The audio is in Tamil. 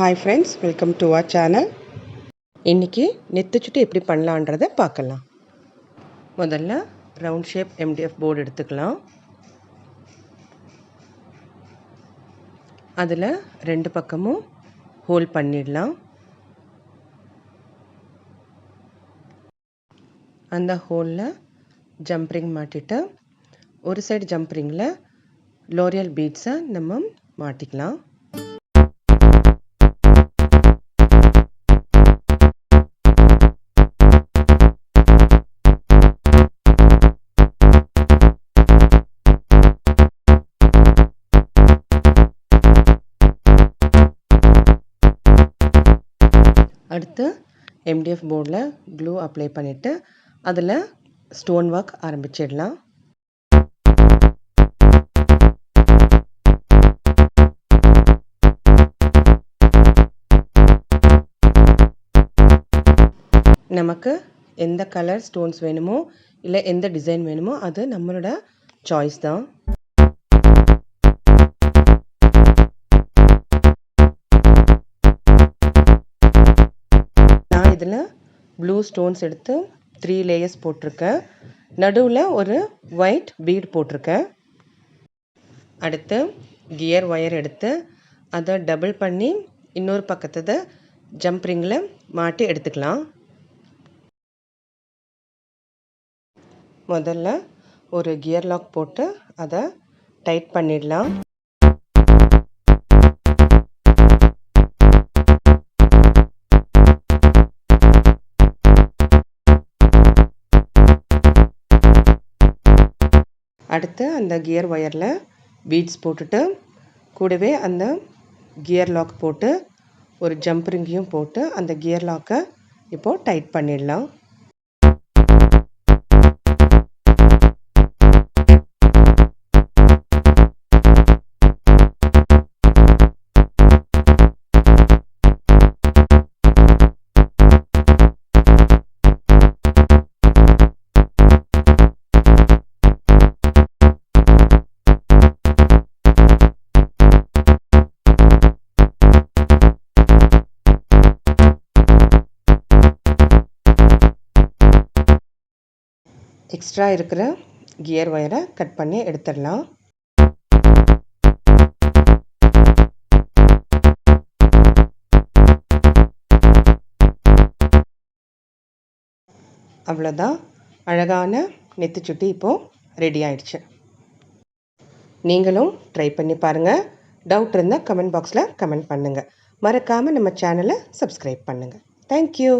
Hi friends, welcome to our channel. இன்றைக்கி நெத்துச்சுட்டு எப்படி பண்ணலான்றதை பார்க்கலாம். முதல்ல ரவுண்ட் ஷேப் MDF போர்டு எடுத்துக்கலாம். அதில் 2 பக்கமும் ஹோல் பண்ணிடலாம். அந்த ஹோலில் ஜம்ப்ரிங் மாட்டிட்டு ஒரு சைடு ஜம்ப்ரிங்கில் லோரியல் பீட்ஸை நம்ம மாட்டிக்கலாம். அடுத்து MDF போர்டில் க்ளூ அப்ளை பண்ணிவிட்டு அதில் ஸ்டோன் ஒர்க் ஆரம்பிச்சிடலாம். நமக்கு எந்த கலர் ஸ்டோன்ஸ் வேணுமோ இல்லை எந்த டிசைன் வேணுமோ அது நம்மளோட சாய்ஸ் தான். இதில் ப்ளூ ஸ்டோன்ஸ் எடுத்து 3 லேயர்ஸ் போட்டிருக்கேன். நடுவில் ஒரு ஒயிட் பீட் போட்டிருக்கேன். அடுத்து கியர் ஒயர் எடுத்து அதை டபுள் பண்ணி இன்னொரு பக்கத்தை ஜம்ப்ரிங்கில் மாட்டி எடுத்துக்கலாம். முதல்ல ஒரு கியர் லாக் போட்டு அதை டைட் பண்ணிடலாம். அடுத்து அந்த கியர் ஒயரில் பீட்ஸ் போட்டுட்டு கூடவே அந்த கியர் லாக் போட்டு ஒரு ஜம்ப்ரிங்கையும் போட்டு அந்த கியர் லாக்கை இப்போது டைட் பண்ணிடலாம். எக்ஸ்ட்ரா இருக்கிற கியர் ஒயரை கட் பண்ணி எடுத்துடலாம். அவ்வளோதான், அழகான நெத்திச்சுட்டி இப்போது ரெடி ஆயிடுச்சு. நீங்களும் ட்ரை பண்ணி பாருங்கள். டவுட் இருந்தால் கமெண்ட் பாக்ஸில் கமெண்ட் பண்ணுங்கள். மறக்காமல் நம்ம சேனலை சப்ஸ்கிரைப் பண்ணுங்கள். தேங்க்யூ.